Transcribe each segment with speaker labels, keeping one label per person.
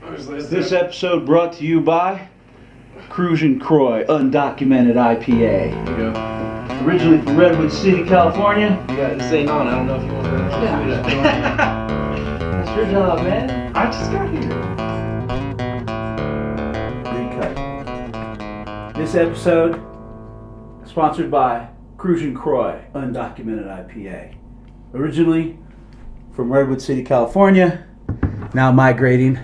Speaker 1: This episode brought to you by Cruisin' Croy Undocumented IPA.
Speaker 2: There you go.
Speaker 1: Originally from Redwood City, California.
Speaker 2: Yeah, this ain't on. I don't know if you want to do that.
Speaker 1: That's your job, man.
Speaker 2: I just got here.
Speaker 1: Recut. This episode sponsored by Cruisin' Croy Undocumented IPA. Originally from Redwood City, California. Now migrating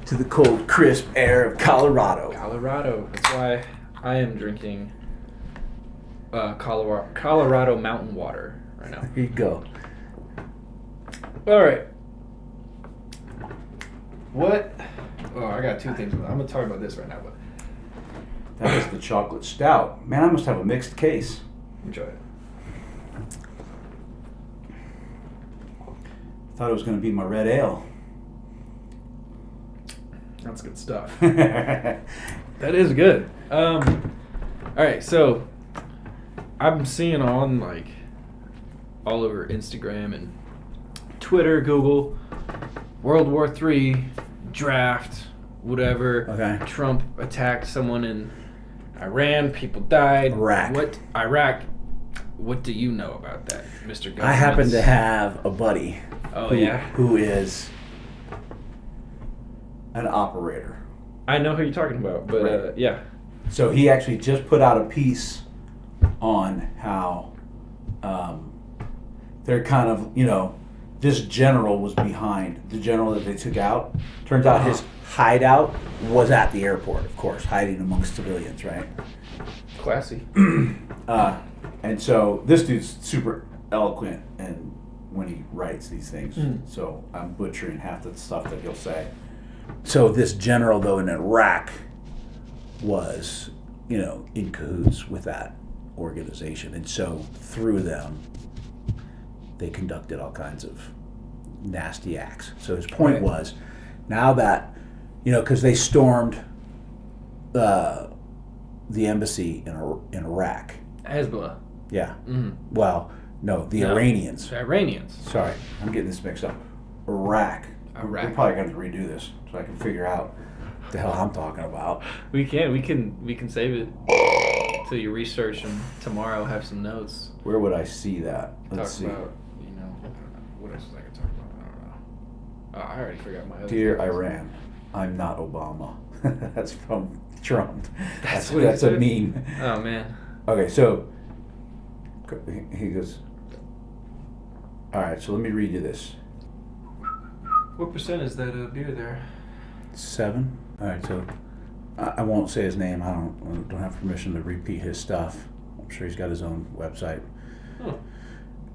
Speaker 1: to the cold, crisp air of Colorado.
Speaker 2: Colorado. That's why I am drinking Colorado mountain water right now.
Speaker 1: Here you go.
Speaker 2: All right. What? Oh, I got two things. I'm going to talk about this right now, but
Speaker 1: That is the chocolate stout. Man, I must have a mixed case.
Speaker 2: enjoy it.
Speaker 1: Thought it was going to be my red ale.
Speaker 2: That's good stuff. That is good. All right, so I'm seeing on like all over Instagram and Twitter, Google, World War III draft, whatever.
Speaker 1: Okay.
Speaker 2: Trump attacked someone in Iran. People died.
Speaker 1: Iraq.
Speaker 2: What do you know about that, Mr. Government?
Speaker 1: I happen to have a buddy.
Speaker 2: Oh,
Speaker 1: who,
Speaker 2: yeah?
Speaker 1: Who is an operator.
Speaker 2: I know who you're talking about, but
Speaker 1: Right.
Speaker 2: yeah.
Speaker 1: So he actually just put out a piece on how they're kind of, this general was behind, the general that they took out. Turns out his hideout was at the airport, of course, hiding amongst civilians, right?
Speaker 2: Classy.
Speaker 1: And so this dude's super eloquent and when he writes these things. So I'm butchering half the stuff that he'll say. So this general, though, in Iraq was, in cahoots with that organization. And so through them, they conducted all kinds of nasty acts. So his point was, now that, because they stormed the embassy in Iraq.
Speaker 2: Hezbollah.
Speaker 1: Yeah.
Speaker 2: Mm-hmm.
Speaker 1: Well, no, the Iranians.
Speaker 2: The Iranians.
Speaker 1: Sorry, I'm getting this mixed up. Iraq. We're probably going to redo this so I can figure out what the hell I'm talking about.
Speaker 2: We can save it till you research and tomorrow have some notes.
Speaker 1: Where would I see that? Let's see.
Speaker 2: About, what else was I gonna talk about? I don't know. Oh, I already forgot my other
Speaker 1: Dear
Speaker 2: things.
Speaker 1: Iran, I'm not Obama. That's from Trump.
Speaker 2: That's
Speaker 1: That's a meme.
Speaker 2: Oh man.
Speaker 1: Okay, so he goes, all right, so let me read you this.
Speaker 2: What percent is that beer there?
Speaker 1: 7. All right, so I won't say his name. I don't have permission to repeat his stuff. I'm sure he's got his own website.
Speaker 2: Huh.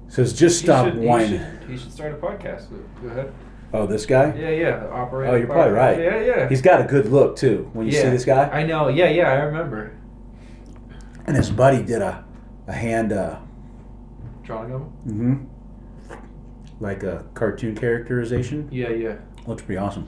Speaker 1: Says just stop whining.
Speaker 2: He should start a podcast. Go ahead.
Speaker 1: Oh, this guy?
Speaker 2: Yeah. Operator.
Speaker 1: Oh, you're probably right.
Speaker 2: Yeah.
Speaker 1: He's got a good look too. When you see this guy,
Speaker 2: I know. Yeah. I remember.
Speaker 1: and his buddy did a hand.
Speaker 2: Drawing him.
Speaker 1: Mm-hmm. Like a cartoon characterization.
Speaker 2: Yeah.
Speaker 1: Looks pretty awesome.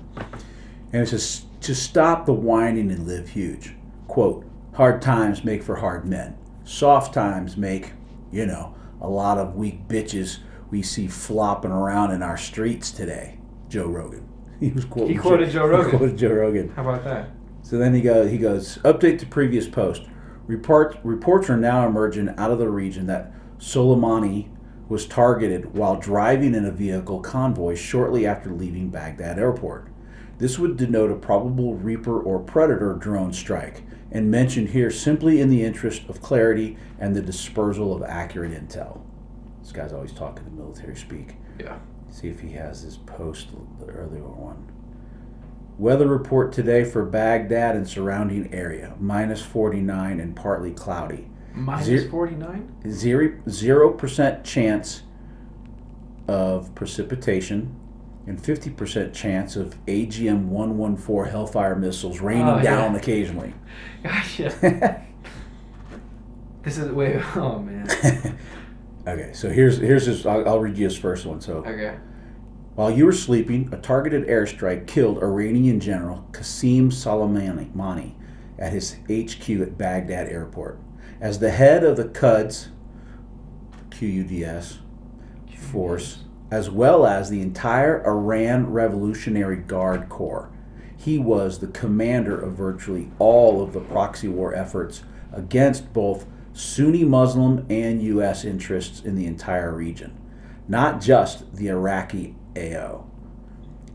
Speaker 1: And it says, to stop the whining and live huge. Quote, hard times make for hard men. Soft times make, a lot of weak bitches we see flopping around in our streets today. Joe Rogan. He quoted Joe Rogan.
Speaker 2: How about that?
Speaker 1: So then he goes, update to previous post. Reports are now emerging out of the region that Soleimani was targeted while driving in a vehicle convoy shortly after leaving Baghdad airport. This would denote a probable Reaper or Predator drone strike, and mentioned here simply in the interest of clarity and the dispersal of accurate intel. This guy's always talking the military speak.
Speaker 2: Yeah.
Speaker 1: See if he has his post, the earlier one. Weather report today for Baghdad and surrounding area, -49 and partly cloudy.
Speaker 2: -49?
Speaker 1: 0% chance of precipitation and 50% chance of AGM-114 Hellfire missiles raining down occasionally.
Speaker 2: Gotcha. This is oh man.
Speaker 1: Okay, so here's his. I'll read you his first one. So
Speaker 2: Okay.
Speaker 1: While you were sleeping, a targeted airstrike killed Iranian General Qasem Soleimani at his HQ at Baghdad airport. As the head of the Quds force, as well as the entire Iran Revolutionary Guard Corps, he was the commander of virtually all of the proxy war efforts against both Sunni Muslim and U.S. interests in the entire region, not just the Iraqi AO.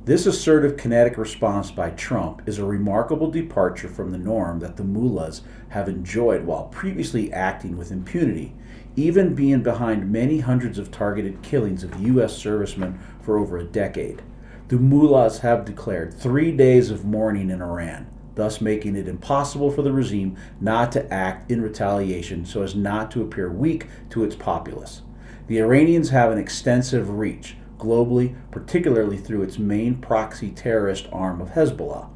Speaker 1: This assertive kinetic response by Trump is a remarkable departure from the norm that the mullahs have enjoyed while previously acting with impunity, even being behind many hundreds of targeted killings of U.S. servicemen for over a decade. The mullahs have declared 3 days of mourning in Iran, thus making it impossible for the regime not to act in retaliation so as not to appear weak to its populace. The Iranians have an extensive reach globally, particularly through its main proxy terrorist arm of Hezbollah.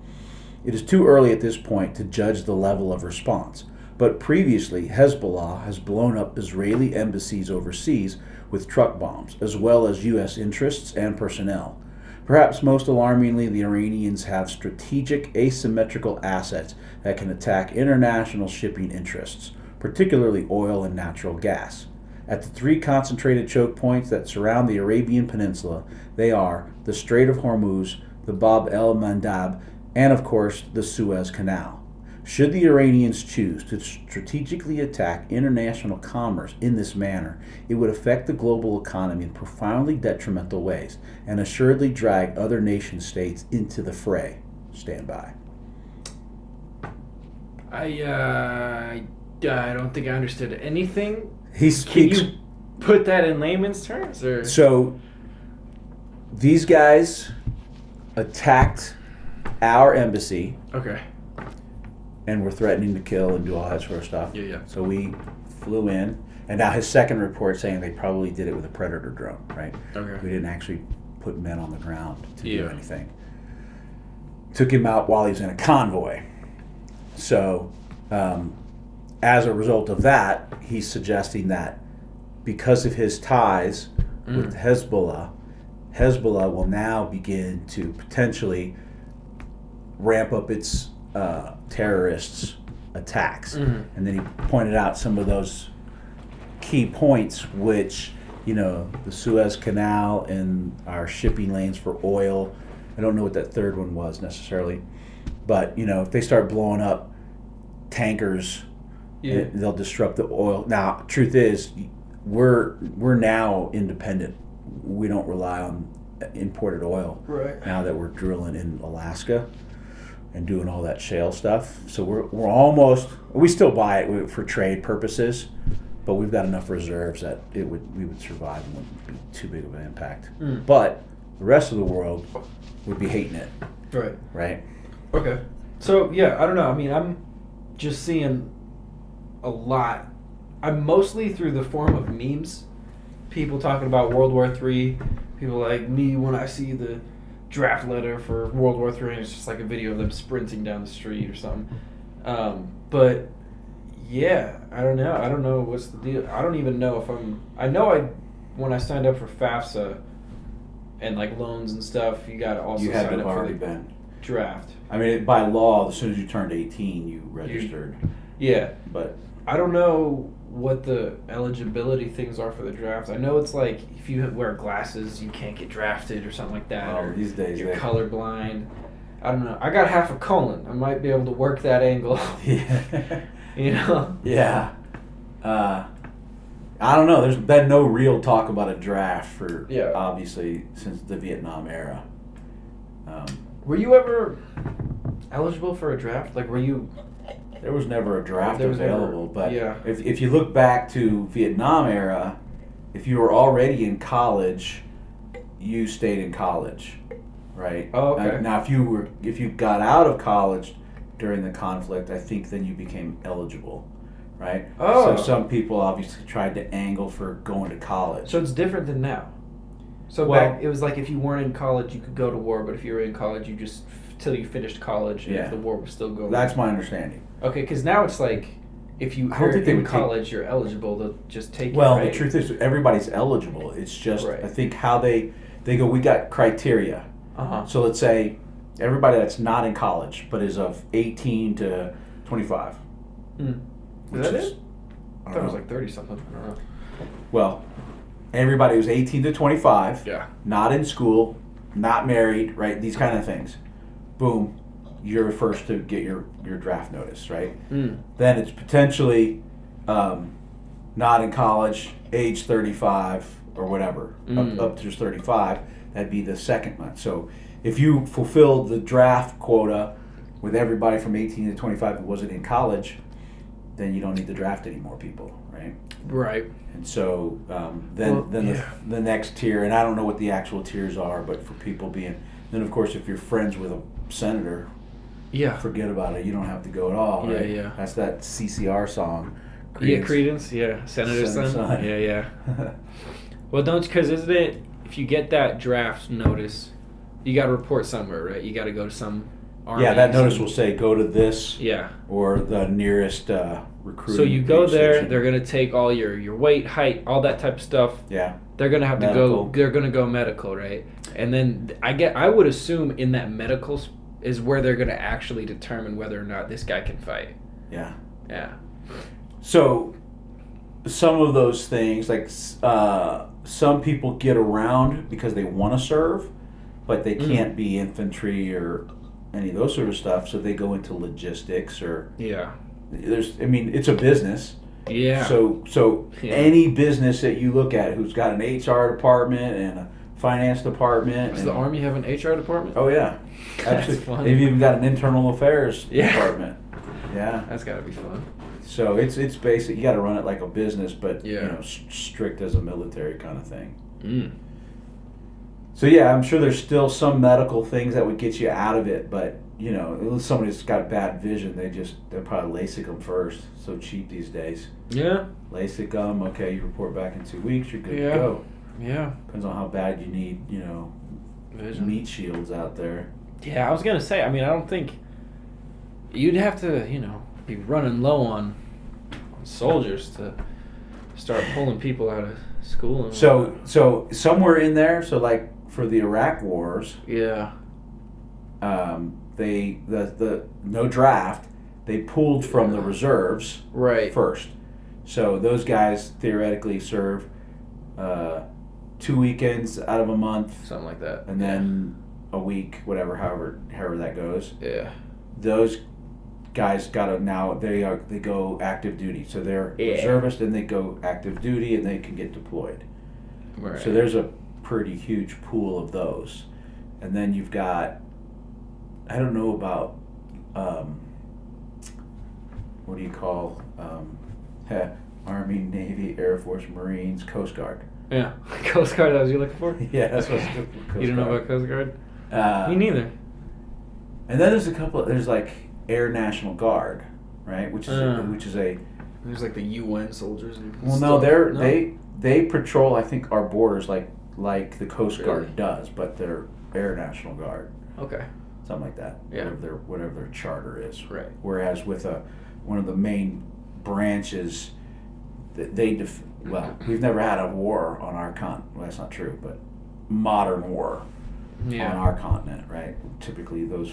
Speaker 1: It is too early at this point to judge the level of response, but previously Hezbollah has blown up Israeli embassies overseas with truck bombs, as well as U.S. interests and personnel. Perhaps most alarmingly, the Iranians have strategic asymmetrical assets that can attack international shipping interests, particularly oil and natural gas. At the 3 concentrated choke points that surround the Arabian Peninsula, they are the Strait of Hormuz, the Bab el-Mandab, and of course the Suez Canal. Should the Iranians choose to strategically attack international commerce in this manner, it would affect the global economy in profoundly detrimental ways and assuredly drag other nation states into the fray. Stand by.
Speaker 2: I don't think I understood anything.
Speaker 1: He speaks.
Speaker 2: Can you put that in layman's terms, or
Speaker 1: So these guys attacked our embassy
Speaker 2: okay?
Speaker 1: and were threatening to kill and do all that sort of stuff.
Speaker 2: Yeah.
Speaker 1: So we flew in, and now his second report saying they probably did it with a Predator drone, right?
Speaker 2: Okay.
Speaker 1: We didn't actually put men on the ground to do
Speaker 2: Yeah.
Speaker 1: anything. Took him out while he was in a convoy. So, as a result of that, he's suggesting that because of his ties with Hezbollah, Hezbollah will now begin to potentially ramp up its terrorists' attacks. And then he pointed out some of those key points, which, the Suez Canal and our shipping lanes for oil. I don't know what that third one was necessarily, but if they start blowing up tankers, they'll disrupt the oil. Now, truth is, we're now independent. We don't rely on imported oil now that we're drilling in Alaska and doing all that shale stuff. So we still buy it for trade purposes, but we've got enough reserves that we would survive and wouldn't be too big of an impact. But the rest of the world would be hating it. Right?
Speaker 2: Okay. So, yeah, I don't know. I mean, I'm just seeing a lot. I'm mostly through the form of memes. People talking about World War III. People like me when I see the draft letter for World War III, and it's just like a video of them sprinting down the street or something. But, yeah, I don't know. I don't know what's the deal. I don't even know if when I signed up for FAFSA and like loans and stuff, you got to also sign up for the draft.
Speaker 1: I mean, by law, as soon as you turned 18, you registered.
Speaker 2: Yeah.
Speaker 1: But
Speaker 2: I don't know what the eligibility things are for the draft. I know it's like if you wear glasses, you can't get drafted or something like that. Or
Speaker 1: these days
Speaker 2: you're colorblind. I don't know. I got half a colon. I might be able to work that angle.
Speaker 1: Yeah.
Speaker 2: Yeah.
Speaker 1: I don't know. There's been no real talk about a draft for
Speaker 2: obviously
Speaker 1: since the Vietnam era.
Speaker 2: Were you ever eligible for a draft? Like, were you?
Speaker 1: There was never a draft available, but
Speaker 2: yeah.
Speaker 1: if you look back to Vietnam era, if you were already in college, you stayed in college, right?
Speaker 2: Oh, okay.
Speaker 1: Now, if you got out of college during the conflict, I think then you became eligible, right?
Speaker 2: Oh.
Speaker 1: So some people obviously tried to angle for going to college.
Speaker 2: So it's different than now. So back, it was like if you weren't in college, you could go to war, but if you were in college, you just till you finished college, and if the war was still going.
Speaker 1: That's my understanding.
Speaker 2: Okay, because now it's like if you are in college, you're eligible to just take it.
Speaker 1: Well,
Speaker 2: right?
Speaker 1: the truth is, everybody's eligible. It's just
Speaker 2: Right.
Speaker 1: I think how they go. We got criteria. So let's say everybody that's not in college but is of 18 to 25.
Speaker 2: Is that it? I thought it was like 30 something. I don't know.
Speaker 1: Well, everybody who's 18 to 25,
Speaker 2: Yeah.
Speaker 1: not in school, not married, right? These kind of things. Boom, you're first to get your draft notice, right?
Speaker 2: Mm.
Speaker 1: Then it's potentially not in college, age 35 or whatever, up to 35. That'd be the second month. So if you fulfilled the draft quota with everybody from 18 to 25 who wasn't in college, then you don't need to draft any more people, right?
Speaker 2: Right.
Speaker 1: And so the next tier, and I don't know what the actual tiers are, but for people being, then of course if you're friends with a senator, forget about it. You don't have to go at all.
Speaker 2: Yeah,
Speaker 1: right?
Speaker 2: yeah.
Speaker 1: That's that CCR song.
Speaker 2: Credence. Yeah, Senator's son. Yeah. Well, because isn't it, if you get that draft notice, you got to report somewhere, right? You got to go to some army.
Speaker 1: Yeah, that notice will say go to this.
Speaker 2: Yeah.
Speaker 1: Or the nearest recruiting.
Speaker 2: So you go there.
Speaker 1: station.
Speaker 2: They're gonna take all your weight, height, all that type of stuff.
Speaker 1: Yeah.
Speaker 2: They're gonna have
Speaker 1: medical.
Speaker 2: to go. They're gonna go medical, right? And then I would assume in that medical is where they're gonna actually determine whether or not this guy can fight.
Speaker 1: Yeah.
Speaker 2: Yeah.
Speaker 1: So some of those things, like some people get around because they want to serve, but they can't be infantry or any of those sort of stuff. So they go into logistics or it's a business.
Speaker 2: Yeah.
Speaker 1: So any business that you look at who's got an HR department and a finance department.
Speaker 2: Does the Army have an HR department?
Speaker 1: Oh yeah, absolutely. They've even got an internal affairs department. Yeah.
Speaker 2: That's gotta be fun.
Speaker 1: So it's basic. You got to run it like a business, but
Speaker 2: Yeah.
Speaker 1: strict as a military kind of thing.
Speaker 2: Mm.
Speaker 1: So yeah, I'm sure there's still some medical things that would get you out of it, but somebody's got bad vision, they'll probably LASIK them first. So cheap these days.
Speaker 2: Yeah.
Speaker 1: LASIK them. Okay, you report back in 2 weeks. You're good to go.
Speaker 2: Yeah.
Speaker 1: Depends on how bad you need.
Speaker 2: Vision.
Speaker 1: Meat shields out there.
Speaker 2: Yeah, I was gonna say. I mean, I don't think you'd have to, be running low on soldiers to start pulling people out of school. And
Speaker 1: So somewhere in there. So like for the Iraq wars.
Speaker 2: Yeah.
Speaker 1: The no draft. They pulled from the reserves first. So those guys theoretically serve 2 weekends out of a month,
Speaker 2: something like that,
Speaker 1: and then a week, however that goes.
Speaker 2: Yeah.
Speaker 1: Those guys they go active duty. So they're reservists, and they go active duty, and they can get deployed.
Speaker 2: Right.
Speaker 1: So there's a pretty huge pool of those, and then you've got. I don't know about what do you call Army, Navy, Air Force, Marines, Coast Guard.
Speaker 2: Yeah, Coast Guard. That was you looking for?
Speaker 1: Yeah, that's what I was looking for.
Speaker 2: You don't know about Coast Guard? Me neither.
Speaker 1: And then there's there's like Air National Guard, right? Which is a.
Speaker 2: There's like the UN soldiers. And
Speaker 1: well,
Speaker 2: stuff.
Speaker 1: no, they patrol. I think our borders like the Coast Guard does, but they're Air National Guard.
Speaker 2: Okay.
Speaker 1: Something like that.
Speaker 2: Yeah.
Speaker 1: Whatever their charter is.
Speaker 2: Right.
Speaker 1: Whereas with one of the main branches, we've never had a war on our continent. Well, that's not true, but modern war on our continent, right? Typically, those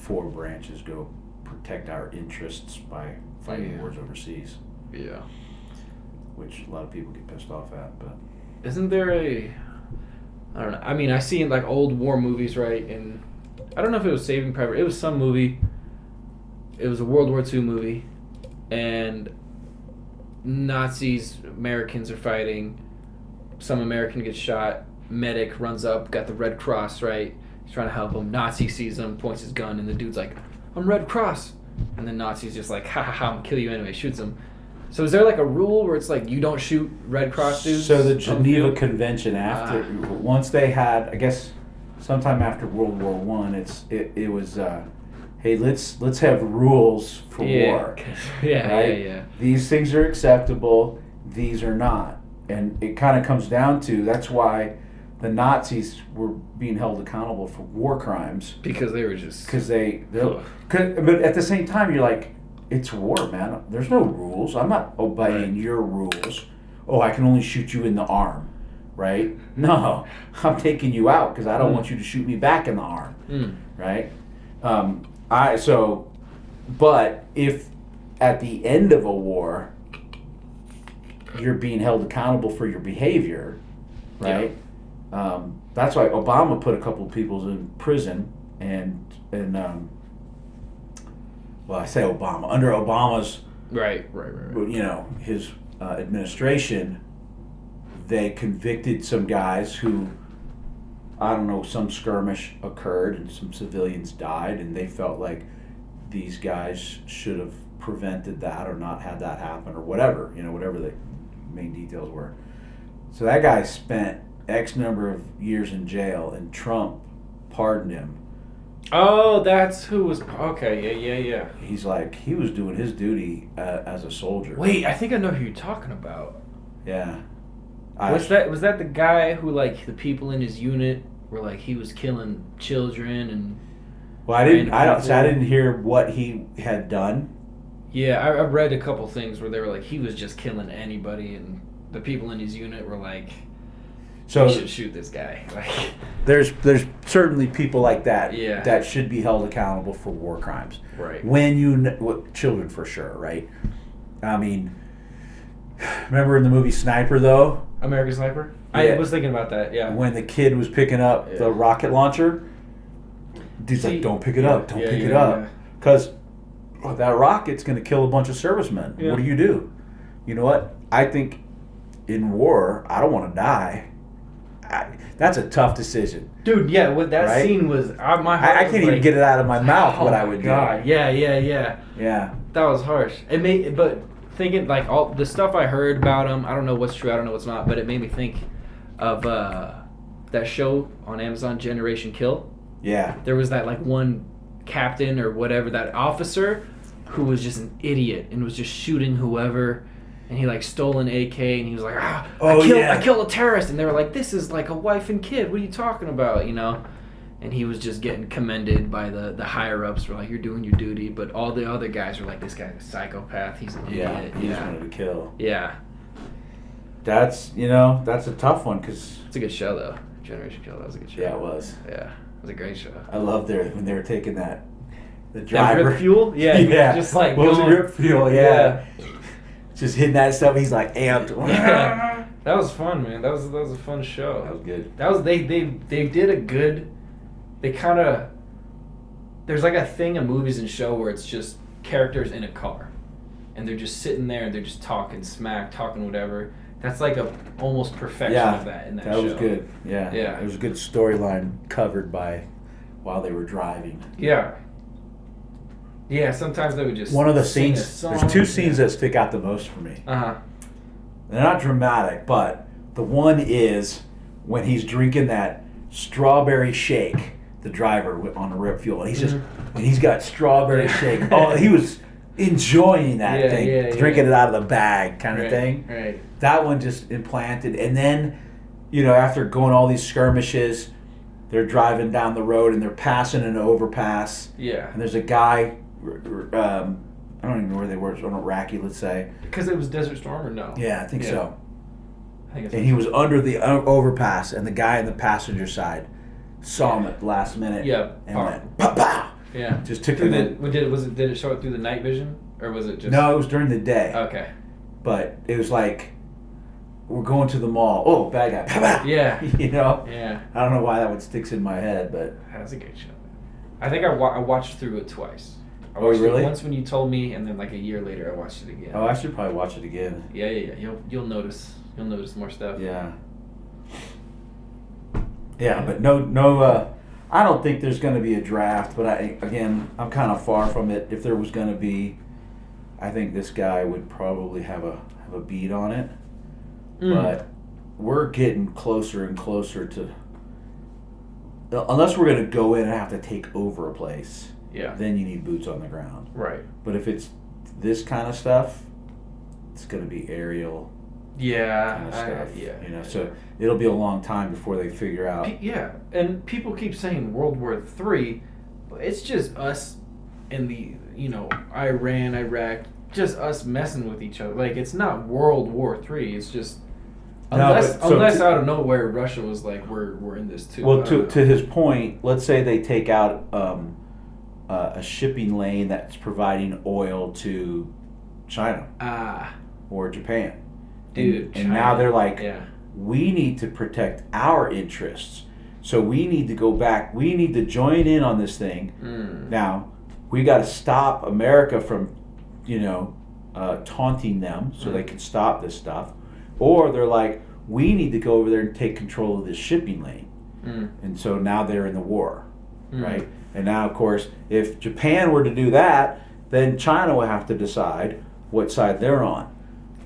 Speaker 1: 4 branches go protect our interests by fighting wars overseas.
Speaker 2: Yeah.
Speaker 1: Which a lot of people get pissed off at, but.
Speaker 2: Isn't there I don't know. I mean, I see in like old war movies, right? And I don't know if it was Saving Private. It was some movie. It was a World War II movie, and Nazis, Americans are fighting. Some American gets shot. Medic runs up, got the Red Cross, right? He's trying to help him. Nazi sees him, points his gun, and the dude's like, "I'm Red Cross," and then Nazi's just like, "Ha ha ha! I'm gonna kill you anyway." Shoots him. So is there like a rule where it's like you don't shoot Red Cross dudes?
Speaker 1: So the Geneva Convention once they had, I guess, sometime after World War I, it was, hey, let's have rules for war.
Speaker 2: Yeah.
Speaker 1: These things are acceptable. These are not, and it kind of comes down to that's why the Nazis were being held accountable for war crimes
Speaker 2: because they were just
Speaker 1: but at the same time you're like. It's war, man. There's no rules. I'm not obeying your rules. Oh, I can only shoot you in the arm, right? No, I'm taking you out because I don't want you to shoot me back in the arm, right? But if at the end of a war you're being held accountable for your behavior, right? Yeah. That's why Obama put a couple of people in prison and well, I say Obama, under Obama's,
Speaker 2: Right.
Speaker 1: his administration, they convicted some guys who, I don't know, some skirmish occurred and some civilians died, and they felt like these guys should have prevented that or not had that happen or whatever, whatever the main details were. So that guy spent X number of years in jail, and Trump pardoned him.
Speaker 2: Oh, that's who was... Okay, yeah.
Speaker 1: He's like, he was doing his duty as a soldier.
Speaker 2: Wait, I think I know who you're talking about.
Speaker 1: Yeah.
Speaker 2: Was that the guy who, like, the people in his unit were like, he was killing children and...
Speaker 1: Well, I didn't hear what he had done.
Speaker 2: Yeah, I read a couple things where they were like, he was just killing anybody, and the people in his unit were like,
Speaker 1: so
Speaker 2: we should shoot this guy. Like,
Speaker 1: there's certainly people like that
Speaker 2: Yeah.
Speaker 1: that should be held accountable for war crimes.
Speaker 2: right.
Speaker 1: When children for sure, right? I mean, remember in the movie Sniper though?
Speaker 2: American Sniper?
Speaker 1: Yeah.
Speaker 2: I was thinking about that, yeah.
Speaker 1: When the kid was picking up the rocket launcher, dude's like, don't pick it up, don't pick it up. Because that rocket's going to kill a bunch of servicemen.
Speaker 2: Yeah.
Speaker 1: What do? You know what? I think in war, I don't want to die. That's a tough decision.
Speaker 2: Dude, yeah, what that
Speaker 1: Right?
Speaker 2: scene was... my heart
Speaker 1: I
Speaker 2: was
Speaker 1: can't even
Speaker 2: like,
Speaker 1: get it out of my mouth what I would
Speaker 2: God.
Speaker 1: do.
Speaker 2: Yeah.
Speaker 1: Yeah.
Speaker 2: That was harsh. But thinking, like, all the stuff I heard about him, I don't know what's true, I don't know what's not, but it made me think of that show on Amazon, Generation Kill.
Speaker 1: Yeah.
Speaker 2: There was that, like, one captain or whatever, that officer who was just an idiot and was just shooting whoever, and he, like, stole an AK, and he was like, I killed a terrorist, and they were like, this is like a wife and kid, what are you talking about, And he was just getting commended by the higher-ups, were like, you're doing your duty, but all the other guys were like, this guy's a psychopath, he's an idiot.
Speaker 1: He just wanted to kill.
Speaker 2: Yeah.
Speaker 1: That's a tough one because...
Speaker 2: It's a good show, though. Generation Kill, that was a good show.
Speaker 1: Yeah, it was.
Speaker 2: Yeah, it was a great show.
Speaker 1: I loved when they were taking the driver.
Speaker 2: Rip fuel? Yeah,
Speaker 1: yeah.
Speaker 2: just like
Speaker 1: what was it,
Speaker 2: going-
Speaker 1: rip fuel? Yeah. Just hitting that stuff. He's like amped.
Speaker 2: Yeah. That was fun, man. That was a fun show.
Speaker 1: That was good.
Speaker 2: That was they did a good. They kind of. There's like a thing in movies and show where it's just characters in a car, and they're just sitting there and they're just talking smack, talking whatever. That's like a almost perfection of that in that show.
Speaker 1: That was good. Yeah.
Speaker 2: Yeah.
Speaker 1: It was a good storyline covered while they were driving.
Speaker 2: Yeah. Yeah. Sometimes they would just.
Speaker 1: One of the
Speaker 2: sing a
Speaker 1: scenes.
Speaker 2: song.
Speaker 1: There's two scenes that stick out the most for me. They're not dramatic, but the one is when he's drinking that strawberry shake. The driver on the rip fuel, and he's got strawberry shake. Oh, he was enjoying that thing, drinking it out of the bag, kind of thing.
Speaker 2: Right.
Speaker 1: That one just implanted, and then, after going all these skirmishes, they're driving down the road and they're passing an overpass.
Speaker 2: Yeah.
Speaker 1: And there's a guy. I don't even know where they were. On Iraqi, let's say.
Speaker 2: Because it was Desert Storm, or no?
Speaker 1: Yeah, I think so.
Speaker 2: I think
Speaker 1: and he was under the overpass, and the guy on the passenger side saw him at the last minute.
Speaker 2: Yeah.
Speaker 1: And went, pow, pow.
Speaker 2: Yeah.
Speaker 1: Just took
Speaker 2: Did
Speaker 1: him.
Speaker 2: Did it show it through the night vision, or was it just?
Speaker 1: No, it was during the day.
Speaker 2: Okay.
Speaker 1: But it was like, we're going to the mall. Oh, bad guy. Pow, pow.
Speaker 2: Yeah.
Speaker 1: Yeah. I don't know why that one sticks in my head, but
Speaker 2: that's a good show. I think I watched through it twice. I
Speaker 1: Oh,
Speaker 2: watched
Speaker 1: really?
Speaker 2: it once when you told me, and then like a year later I watched it again.
Speaker 1: Oh, I should probably watch it again.
Speaker 2: Yeah. You'll notice more stuff.
Speaker 1: Yeah. Yeah, but no. I don't think there's going to be a draft, but I'm kind of far from it. If there was going to be, I think this guy would probably have a beat on it. But we're getting closer and closer to. Unless we're going to go in and have to take over a place.
Speaker 2: Yeah.
Speaker 1: Then you need boots on the ground.
Speaker 2: Right.
Speaker 1: But if it's this kind of stuff, it's going to be aerial.
Speaker 2: Yeah.
Speaker 1: Kind of stuff.
Speaker 2: Yeah.
Speaker 1: So it'll be a long time before they figure out.
Speaker 2: Yeah, and people keep saying World War III, but it's just us and the Iran, Iraq, just us messing with each other. Like, it's not World War III. It's just unless out of nowhere Russia was like, we're in this too.
Speaker 1: Well, to his point, let's say they take out a shipping lane that's providing oil to China or Japan.
Speaker 2: Dude,
Speaker 1: and now they're like,
Speaker 2: yeah.
Speaker 1: We need to protect our interests. So we need to go back. We need to join in on this thing. Now, we got to stop America from, taunting them so they can stop this stuff. Or they're like, we need to go over there and take control of this shipping lane. And so now they're in the war, right? And now, of course, if Japan were to do that, then China will have to decide what side they're on.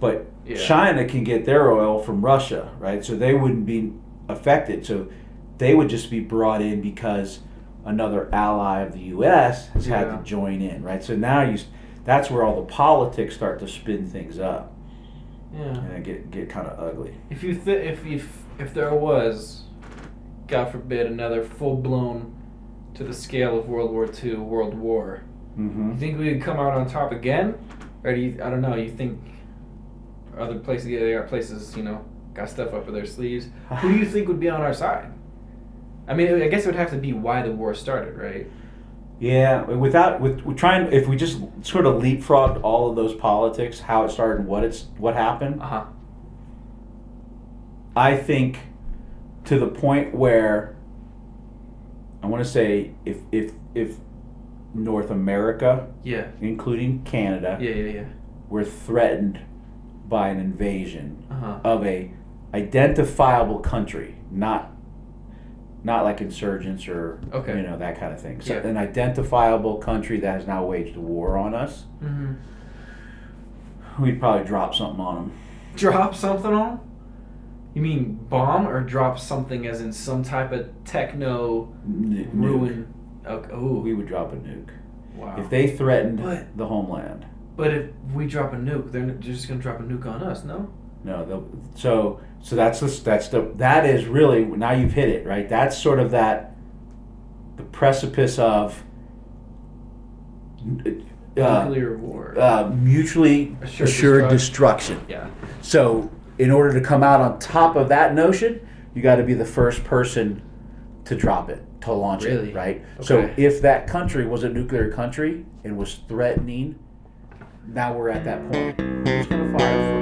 Speaker 1: But China can get their oil from Russia, right? So they wouldn't be affected. So they would just be brought in because another ally of the U.S. has had to join in, right? So now that's where all the politics start to spin things up.
Speaker 2: Yeah.
Speaker 1: And get kind of ugly.
Speaker 2: If you if there was, God forbid, another full-blown, to the scale of World War II, World War, you think we would come out on top again? Or do you, I don't know, you think other places, they got places, got stuff up their sleeves. Who do you think would be on our side? I mean, I guess it would have to be why the war started, right?
Speaker 1: Yeah, if we just sort of leapfrogged all of those politics, how it started and what happened. I think to the point where I want to say if North America, including Canada, were threatened by an invasion of a identifiable country, not like insurgents or that kind of thing. So an identifiable country that has now waged a war on us, we'd probably drop something on them.
Speaker 2: Drop something on them? You mean bomb or drop something as in some type of techno ruin? Okay. Ooh.
Speaker 1: We would drop a nuke.
Speaker 2: Wow.
Speaker 1: If they threatened the homeland.
Speaker 2: But if we drop a nuke, they're just gonna drop a nuke on us, no?
Speaker 1: No, so that is really, now you've hit it, right? That's sort of the precipice of
Speaker 2: nuclear war,
Speaker 1: mutually assured destruction.
Speaker 2: Yeah.
Speaker 1: So in order to come out on top of that notion, you got to be the first person to drop it, to launch it, right? Okay. So if that country was a nuclear country and was threatening, now we're at that point. Who's going to fire first?